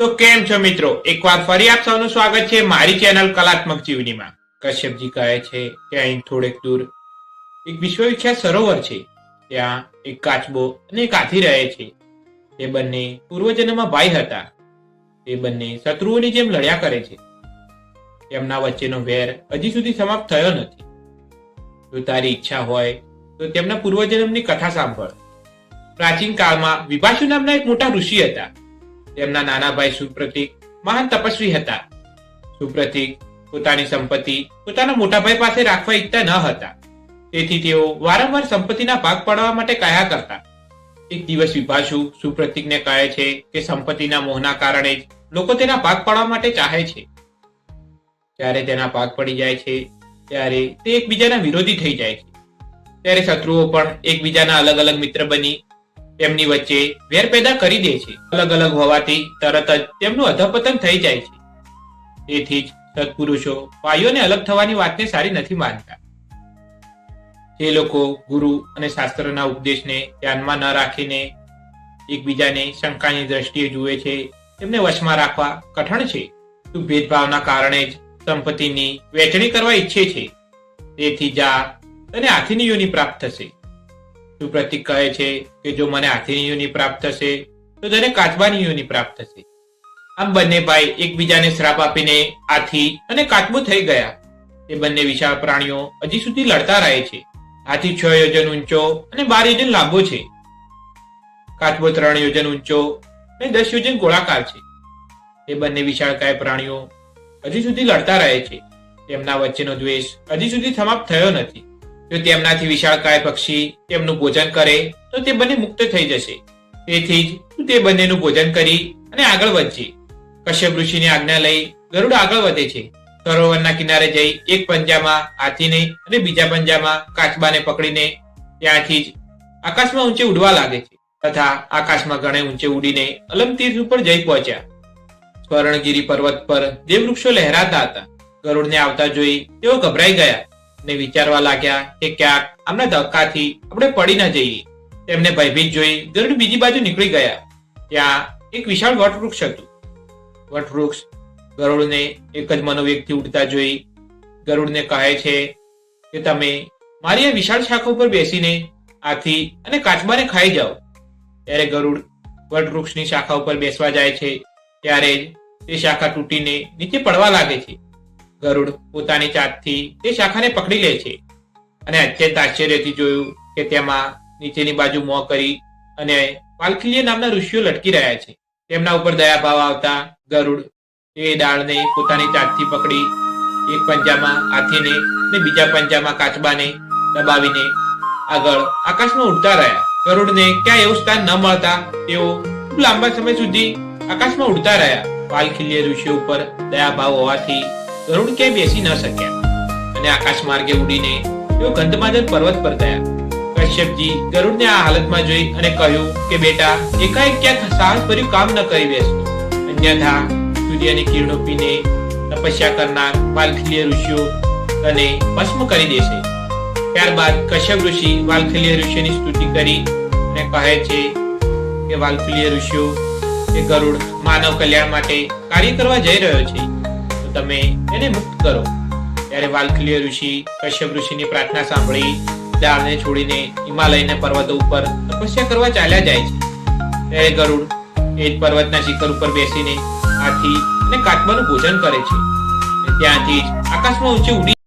તો કેમ છો મિત્રો, એકવાર ફરી આપ સૌનું સ્વાગત છે મારી ચેનલ કલાત્મક જીવનીમાં। કશ્યપજી કહે છે કે અહીં થોડેક દૂર એક વિશ્વવિખ્યાત સરોવર છે। ત્યાં એક કાચબો અને એક હાથી રહે છે। તે બંને પૂર્વજન્મમાં ભાઈ હતા। તે બંને શત્રુઓની જેમ લડ્યા કરે છે। તેમના વચ્ચેનો વેર હજી સુધી સમાપ્ત થયો નથી। જો તારી ઈચ્છા હોય તો તેમના પૂર્વજન્મની કથા સાંભળ। પ્રાચીન કાળમાં વિભાષુ નામના એક મોટા ઋષિ હતા। તેમના નાના ભાઈ સુપ્રતિક મહાન તપસ્વી હતા। સુપ્રતિક પોતાની સંપત્તિ પોતાના મોટા ભાઈ પાસે રાખવા ઈચ્છતા ન હતા। તેથી તેઓ વારંવાર સંપત્તિના ભાગ પાડવા માટે કહ્યા કરતા। એક દિવસ વિભાષુ સુપ્રતિકને કહે છે કે સંપત્તિના મોહના કારણે જ લોકો તેના ભાગ પાડવા માટે ચાહે છે। જ્યારે તેના ભાગ પડી જાય છે ત્યારે તે એકબીજાના વિરોધી થઈ જાય છે। ત્યારે શત્રુઓ પણ એકબીજાના અલગ અલગ મિત્ર બની તેમની વચ્ચે વેર પેદા કરી દે છે। અલગ અલગ હોવાથી તરત જ તેમનું અધપતન થઈ જાય છે। તેથી જ સત્પુરુષો ભાઈઓને અલગ થવાની વાતને સારી નથી માનતા। જે લોકો ગુરુ અને શાસ્ત્રના ઉપદેશને ધ્યાનમાં ન રાખીને એકબીજાને શંકાની દ્રષ્ટિએ જુએ છે તેમને વશમાં રાખવા કઠણ છે। તું ભેદભાવના કારણે જ સંપત્તિની વહેંચણી કરવા ઈચ્છે છે, તેથી જા તને હાથીની યોનિ પ્રાપ્ત થશે। સુપ્રતિક કહે છે કે જો મને હાથીની યોનિ પ્રાપ્ત થશે તો તને કાચબાની યોનિ પ્રાપ્ત થશે। આમ બંને ભાઈ એકબીજાને શ્રાપ આપીને હાથી અને કાચબો થઈ ગયા। તે બંને વિશાળ પ્રાણીઓ હજી સુધી લડતા રહે છે। હાથી 6 યોજન ઊંચો અને 12 યોજન લાંબો છે। કાચબો 3 યોજન ઊંચો અને 10 યોજન ગોળાકાર છે। તે બંને વિશાળકાય પ્રાણીઓ હજી સુધી લડતા રહે છે। તેમના વચ્ચેનો દ્વેષ હજી સુધી સમાપ્ત થયો નથી। જો તેમનાથી વિશાળકાય પક્ષી તેમનું ભોજન કરે તો તે બંને મુક્ત થઈ જશે। તેથી જ તું તે બંનેનું ભોજન કરી અને આગળ વધજે। કશ્યપ ઋષિની આજ્ઞા લઈ ગરુડ આગળ વધે છે। સરોવરના કિનારે જઈ એક પંજામાં હાથીને અને બીજા પંજામાં કાચબાને પકડીને ત્યાંથી જ આકાશમાં ઊંચે ઉડવા લાગે છે તથા આકાશમાં ઘણે ઊંચે ઉડીને અલમ તીર્થ ઉપર જઈ પહોંચ્યા। સ્વર્ણગિરી પર્વત પર જે વૃક્ષો લહેરાતા હતા, ગરુડને આવતા જોઈ તેઓ ગભરાઈ ગયા અને વિચારવા લાગ્યા કે ક્યાંક આમના ધક્કાથી આપણે પડી ન જઈએ। તેમને ભયભીત જોઈ ગરુડ બીજી બાજુ નીકળી ગયા। ત્યાં એક વિશાળ વટવૃક્ષ હતું। વટવૃક્ષ ગરુડને એક જ મનોવેગથી ઉડતા જોઈ ગરુડને કહે છે કે તમે મારી આ વિશાળ શાખા ઉપર બેસીને હાથી અને કાચબાને ખાઈ જાઓ। ત્યારે ગરુડ વટવૃક્ષની શાખા ઉપર બેસવા જાય છે ત્યારે જ તે શાખા તૂટીને નીચે પડવા લાગે છે। ગરુડ પોતાની ચાંચથી તે શાખાને પકડી લે છે અને અત્યંત આશ્ચર્યથી જોયું કે તેમાં નીચેની બાજુ મોં કરી અને વાલ્કીલ્ય નામના ઋષિઓ લટકી રહ્યા છે। તેમના ઉપર દયાભાવ આવતા ગરુડ એ ડાળને પોતાની ચાંચથી પકડી એક પંજામાં હાથીને અને બીજા પંજામાં કાચબાને દબાવીને આગળ આકાશમાં ઉડતા રહ્યા। ગરુડને ક્યાં એવું સ્થાન ન મળતા તેઓ ખૂબ લાંબા સમય સુધી આકાશમાં ઉડતા રહ્યા। વાલ્કીલ્ય ઋષિઓ ઉપર દયાભાવ હોવાથી ગરુડ ક્યાંય બેસી ન શક્યા અને આકાશ માર્ગે ઉડીને તેઓ ગંધમાદન પર્વત પર ગયા। કશ્યપજી ગરુડને આ હાલતમાં જોઈ અને કહ્યું કે બેટા, એકાએક ક્યાંક સાહસભર્યું કામ ન કરી બેસતું, અન્યથા સૂર્યની કિરણો પીને તપસ્યા કરનાર વાલ્કીલ્ય ઋષિઓ તને ભસ્મ કરી દેશે। ત્યારબાદ કશ્યપ ઋષિ વાલ્કીલ્ય ઋષિની સ્તુતિ કરી અને કહે છે કે વાલ્કીલ્ય ઋષિઓ, કે ગરુડ માનવ કલ્યાણ માટે કાર્ય કરવા જઈ રહ્યો છે, તો તમે એને મુક્ત કરો। ત્યારે વાલ્કીલ્ય ઋષિ કશ્યપ ઋષિની પ્રાર્થના સાંભળી ડાળને છોડીને હિમાલયના પર્વતો ઉપર તપસ્યા કરવા ચાલ્યા જાય છે। ત્યારે ગરુડ એ જ પર્વતના શિખર ઉપર બેસીને હાથી અને કાચબાનું ભોજન કરે છે અને ત્યાંથી જ આકાશમાં ઊંચે ઉડી